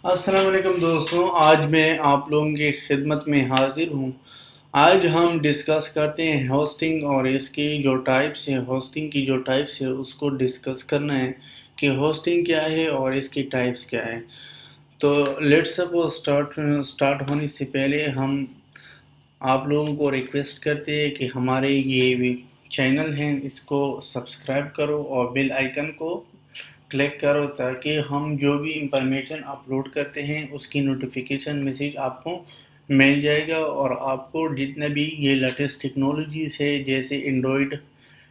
अस्सलाम वालेकुम दोस्तों, आज मैं आप लोगों की खिदमत में हाजिर हूँ। आज हम डिस्कस करते हैं होस्टिंग और इसकी जो टाइप्स हैं, होस्टिंग की जो टाइप्स है उसको डिस्कस करना है कि होस्टिंग क्या है और इसकी टाइप्स क्या है। तो लेट्स सपोज स्टार्ट होने से पहले हम आप लोगों को रिक्वेस्ट करते हैं कि हमारे ये चैनल हैं इसको सब्सक्राइब करो और बेल आइकन को क्लिक करो ताकि हम जो भी इंफॉर्मेशन अपलोड करते हैं उसकी नोटिफिकेशन मैसेज आपको मिल जाएगा और आपको जितना भी ये लेटेस्ट टेक्नोलॉजीज़ है जैसे एंड्रॉयड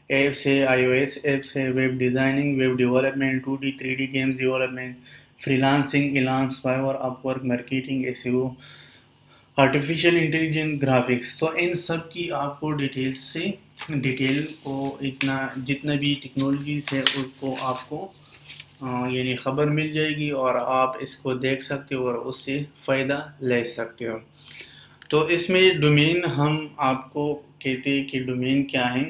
ऐप्स है, iOS ऐप्स है, web designing, web development, 2D 3D games development, freelancing, Elance, Fiverr, Upwork, marketing, SEO, artificial intelligence, graphics, तो इन सब की आपको डिटेल को इतना जितना भी टेक्नोलॉजीज़ है उसको आपको यानी ख़बर मिल जाएगी और आप इसको देख सकते हो और उससे फ़ायदा ले सकते हो। तो इसमें डोमेन हम आपको कहते हैं कि डोमेन क्या है।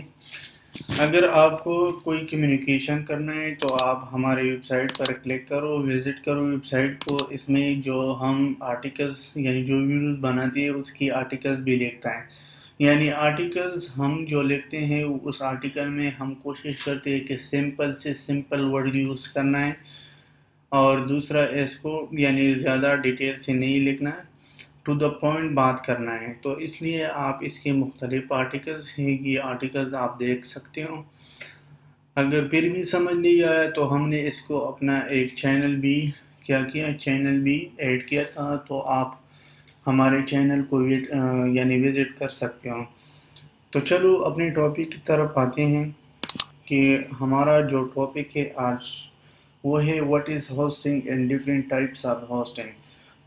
अगर आपको कोई कम्युनिकेशन करना है तो आप हमारे वेबसाइट पर क्लिक करो, विज़िट करो वेबसाइट को। इसमें जो हम आर्टिकल्स यानी जो वीडियोस बनाते हैं उसकी आर्टिकल्स भी लिखता है। यानी आर्टिकल्स हम जो लिखते हैं उस आर्टिकल में हम कोशिश करते हैं कि सिंपल से सिंपल वर्ड यूज़ करना है और दूसरा इसको यानी ज़्यादा डिटेल से नहीं लिखना है, टू द पॉइंट बात करना है। तो इसलिए आप इसके मुख्तलिफ आर्टिकल्स हैं, ये आर्टिकल्स आप देख सकते हो। अगर फिर भी समझ नहीं आया तो हमने इसको अपना एक चैनल भी चैनल भी ऐड किया था, तो आप हमारे चैनल को यानी विज़िट कर सकते हो। तो चलो अपने टॉपिक की तरफ आते हैं कि हमारा जो टॉपिक है आज वो है what is hosting and different types of hosting.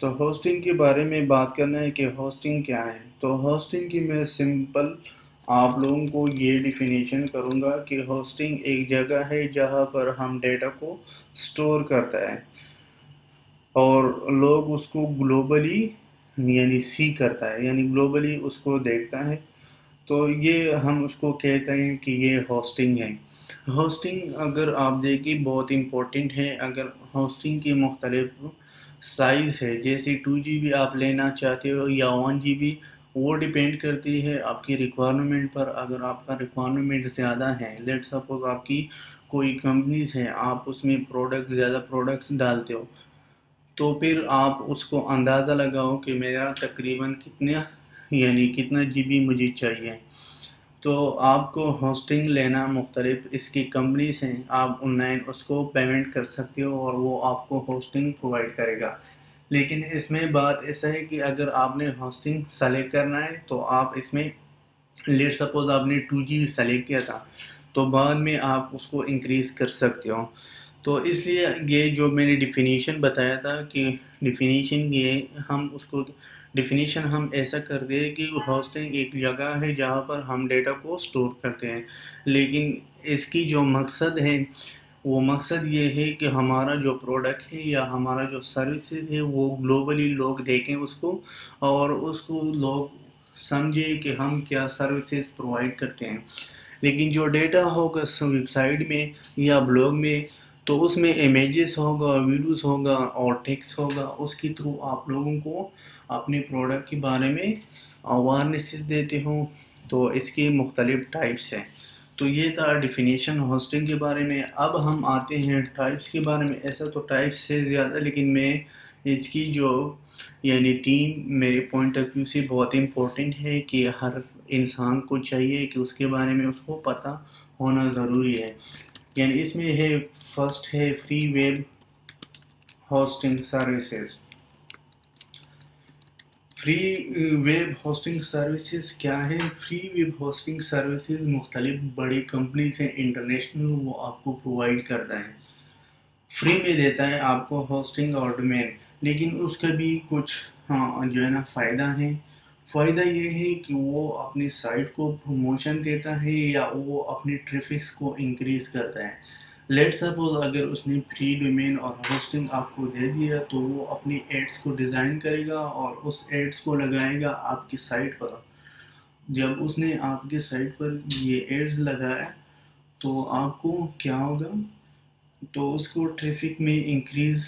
तो होस्टिंग के बारे में बात करना है कि होस्टिंग क्या है। तो होस्टिंग की मैं सिंपल आप लोगों को ये डिफिनीशन करूँगा कि होस्टिंग एक जगह है जहाँ पर हम डेटा को स्टोर करता है और लोग उसको ग्लोबली यानी सी करता है, यानी ग्लोबली उसको देखता है। तो ये हम उसको कहते हैं कि ये होस्टिंग है। होस्टिंग अगर आप देखें बहुत इम्पोर्टेंट है। अगर होस्टिंग की मुख्तलिफ साइज़ है, जैसे 2 GB आप लेना चाहते हो या 1 GB, वो डिपेंड करती है आपकी रिक्वायरमेंट पर। अगर आपका रिक्वायरमेंट ज़्यादा है, लेट सपोज आपकी कोई कंपनीज है, आप उसमें ज़्यादा प्रोडक्ट्स डालते हो, तो फिर आप उसको अंदाज़ा लगाओ कि मेरा तकरीबन कितना GB मुझे चाहिए। तो आपको होस्टिंग लेना मुख्तलिफ इसकी कंपनीज हैं, आप ऑनलाइन उसको पेमेंट कर सकते हो और वो आपको होस्टिंग प्रोवाइड करेगा। लेकिन इसमें बात ऐसा है कि अगर आपने होस्टिंग सेलेक्ट करना है तो आप इसमें लेट सपोज आपने 2 GB सेलेक्ट किया था तो बाद में आप उसको इंक्रीज़ कर सकते हो। तो इसलिए ये जो मैंने डिफिनीशन बताया था कि डिफिनीशन ये डिफिनीशन हम ऐसा कर दें कि होस्टिंग एक जगह है जहाँ पर हम डेटा को स्टोर करते हैं। लेकिन इसकी जो मकसद है वो मकसद ये है कि हमारा जो प्रोडक्ट है या हमारा जो सर्विसेज है वो ग्लोबली लोग देखें उसको और उसको लोग समझे कि हम क्या सर्विसेज प्रोवाइड करते हैं। लेकिन जो डेटा होगा वेबसाइट में या ब्लॉग में तो उसमें इमेजेस होगा, वीडियोस होगा और टेक्स्ट होगा, उसके थ्रू आप लोगों को अपने प्रोडक्ट के बारे में अवेयरनेस देते हो। तो इसकी मुख्तलिफ टाइप्स हैं। तो ये था डिफिनीशन होस्टिंग के बारे में। अब हम आते हैं टाइप्स के बारे में। ऐसा तो टाइप्स से ज़्यादा, लेकिन मैं इसकी जो यानी तीन मेरे पॉइंट ऑफ व्यू से बहुत इम्पोर्टेंट है कि हर इंसान को चाहिए कि उसके बारे में उसको पता होना ज़रूरी है। यानी इसमें है फर्स्ट है free web hosting services. Free web hosting services क्या है? फ्री वेब होस्टिंग सर्विसेज मुख्तलिफ बड़ी कंपनीज हैं इंटरनेशनल, वो आपको प्रोवाइड करता है, फ्री में देता है आपको होस्टिंग और डोमेन। लेकिन उसका भी कुछ जो है ना फ़ायदा है। फ़ायदा ये है कि वो अपनी साइट को प्रमोशन देता है या वो अपनी ट्रैफिक्स को इंक्रीज़ करता है। लेट सपोज अगर उसने फ्री डोमेन और होस्टिंग आपको दे दिया तो वो अपनी एड्स को डिज़ाइन करेगा और उस एड्स को लगाएगा आपकी साइट पर। जब उसने आपके साइट पर ये एड्स लगाया तो आपको क्या होगा, तो उसको ट्रैफिक में इंक्रीज़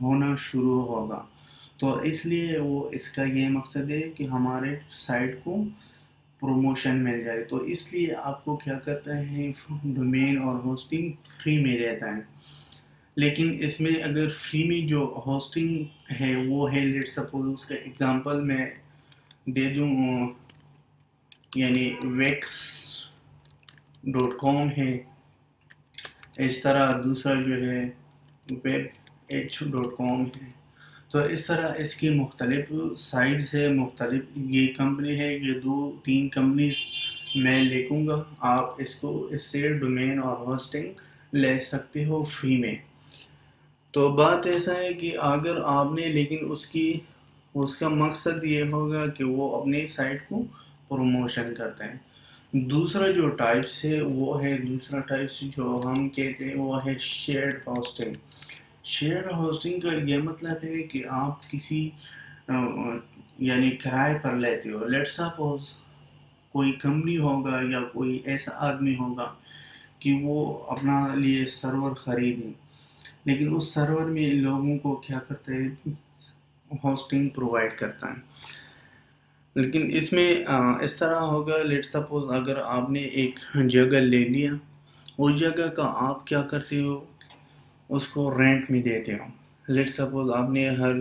ہونا شروع ہوگا. تو اس لیے وہ اس کا یہ مقصد ہے کہ ہمارے سائٹ کو پروموشن مل جائے. تو اس لیے آپ کو کیا کرتا ہے، ڈومین اور ہوسٹنگ فری میں دیتا ہے. لیکن اس میں اگر فری میں جو ہوسٹنگ ہے وہ ہے، لیٹ سپوز اس کا اگزامپل میں دے دوں، یعنی wix.com ہے. اس طرح دوسرا جو ہے webh.com ہے. تو اس طرح اس کی مختلف سائٹس ہے، مختلف یہ کمپنی ہے، یہ 2-3 کمپنیز میں لکھوں گا. آپ اس سے ڈومین اور ہوسٹنگ لے سکتے ہو فری میں. تو بات ایسا ہے کہ اگر آپ نے، لیکن اس کا مقصد یہ ہوگا کہ وہ اپنی سائٹ کو پروموشن کرتے ہیں. دوسرا جو ٹائپس ہے وہ ہے، دوسرا ٹائپس جو ہم کہتے ہیں وہ ہے شیئرڈ ہوسٹنگ. شیئر ہوسٹنگ کا یہ مطلب ہے کہ آپ کسی یعنی کرائے پر لیتے ہو. لیٹ سپوز کوئی کمپنی ہوگا یا کوئی ایسا آدمی ہوگا کہ وہ اپنا لیے سرور خریدیں، لیکن اس سرور میں لوگوں کو کیا کرتے ہیں، ہوسٹنگ پرووائڈ کرتا ہے. لیکن اس میں اس طرح ہوگا، لیٹ سپوز اگر آپ نے ایک جگہ لے لیا، اس جگہ کا آپ کیا کرتے ہو، اس کو رینٹ میں دیتے ہو. لیٹ سپوز آپ نے ہر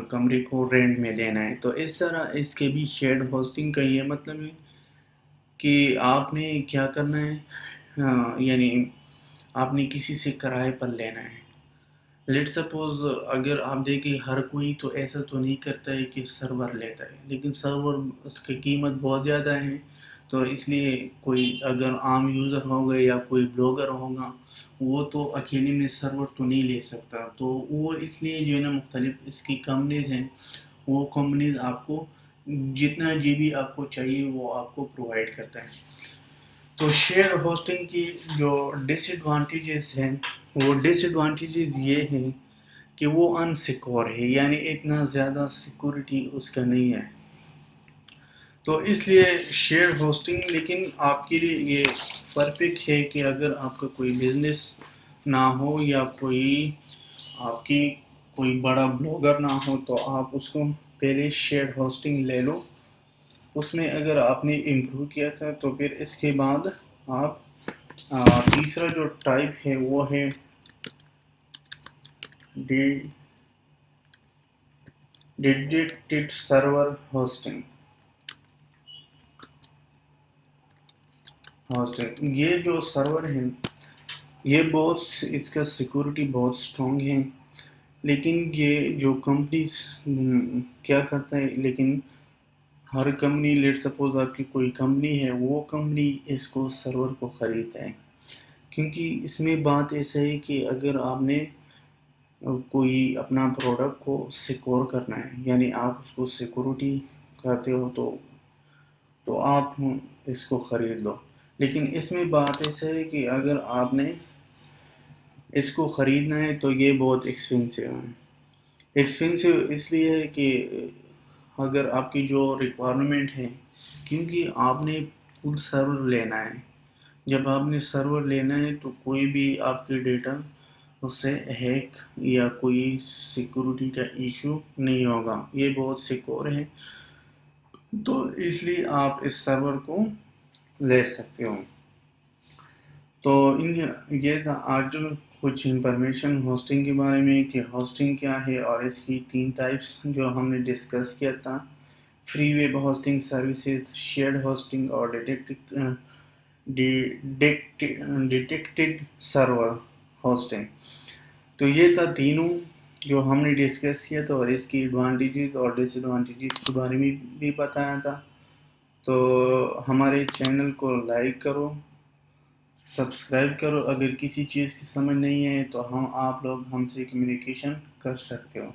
کمرے کو رینٹ میں دینا ہے. تو اس طرح اس کے بھی شیئرڈ ہوسٹنگ کا یہ مطلب ہے کہ آپ نے کیا کرنا ہے، یعنی آپ نے کسی سے کرائے پر لینا ہے. لیٹ سپوز اگر آپ دیکھیں ہر کوئی تو ایسا تو نہیں کرتا ہے کہ سرور لیتا ہے، لیکن سرور اس کی قیمت بہت زیادہ ہے. تو اس لیے کوئی اگر عام یوزر ہوگا یا کوئی بلاگر ہوگا، وہ تو اکیلے میں سرور تو نہیں لے سکتا. تو وہ اس لیے جو ہے نا، مختلف اس کی کمپنیز ہیں، وہ کمپنیز آپ کو جتنا جی بی آپ کو چاہیے وہ آپ کو پرووائڈ کرتا ہے. تو شیئر ہوسٹنگ کی جو ڈس ایڈوانٹیجز ہیں، وہ ڈس ایڈوانٹیجز یہ ہیں کہ وہ ان سیکور ہے، یعنی اتنا زیادہ سیکورٹی اس کا نہیں ہے. تو اس لیے شیئر ہوسٹنگ، لیکن آپ کے لیے یہ پرفیکٹ ہے کہ اگر آپ کا کوئی بزنس نہ ہو یا آپ کی کوئی بڑا بلاگر نہ ہو، تو آپ اس کو پہلے شیئر ہوسٹنگ لے لو. اس میں اگر آپ نے امپروو کیا تھا تو پھر اس کے بعد آپ تیسرا جو ٹائپ ہے وہ ہے ڈیڈیکیٹڈ سرور ہوسٹنگ. یہ جو سرور ہے یہ اس کا سیکورٹی بہت سٹرونگ ہے. لیکن یہ جو کمپنیز کیا کرتا ہے، لیکن ہر کمپنی، لیٹ سپوز آپ کی کوئی کمپنی ہے، وہ کمپنی اس کو سرور کو خریدتا ہے. کیونکہ اس میں بات ایسا ہے کہ اگر آپ نے کوئی اپنا پروڈکٹ کو سیکور کرنا ہے، یعنی آپ اس کو سیکورٹی کرتے ہو، تو آپ اس کو خرید لو. لیکن اس میں بات ایسا ہے کہ اگر آپ نے اس کو خریدنا ہے تو یہ بہت ایکسپینسو ہے. ایکسپینسو اس لیے ہے کہ اگر آپ کی جو ریکوائرمنٹ ہے، کیونکہ آپ نے خود سرور لینا ہے. جب آپ نے سرور لینا ہے تو کوئی بھی آپ کے ڈیٹا اس سے ہیک یا کوئی سیکورٹی کا ایشو نہیں ہوگا، یہ بہت سیکور ہے. تو اس لیے آپ اس سرور کو لے سکتے ہو. تو یہ تھا آج کچھ انفارمیشن ہوسٹنگ کے بارے میں، کہ ہوسٹنگ کیا ہے اور اس کی 3 ٹائپس جو ہم نے ڈسکس کیا تھا: free web hosting services, shared hosting اور ڈیڈیکیٹڈ سرور ہوسٹنگ. تو یہ تھا تینوں جو ہم نے ڈسکس کیا تھا، اور اس کی ایڈوانٹیجز اور ڈس ایڈوانٹیجز کے بارے میں بھی بتایا تھا. تو ہمارے چینل کو لائک کرو، سبسکرائب کرو. اگر کسی چیز کی سمجھ نہیں ہے تو آپ لوگ ہم سے کمیونیکیشن کر سکتے ہو.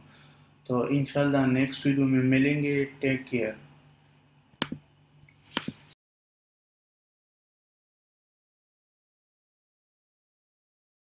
تو انشاءاللہ نیکسٹ ویڈیو میں ملیں گے. Take care.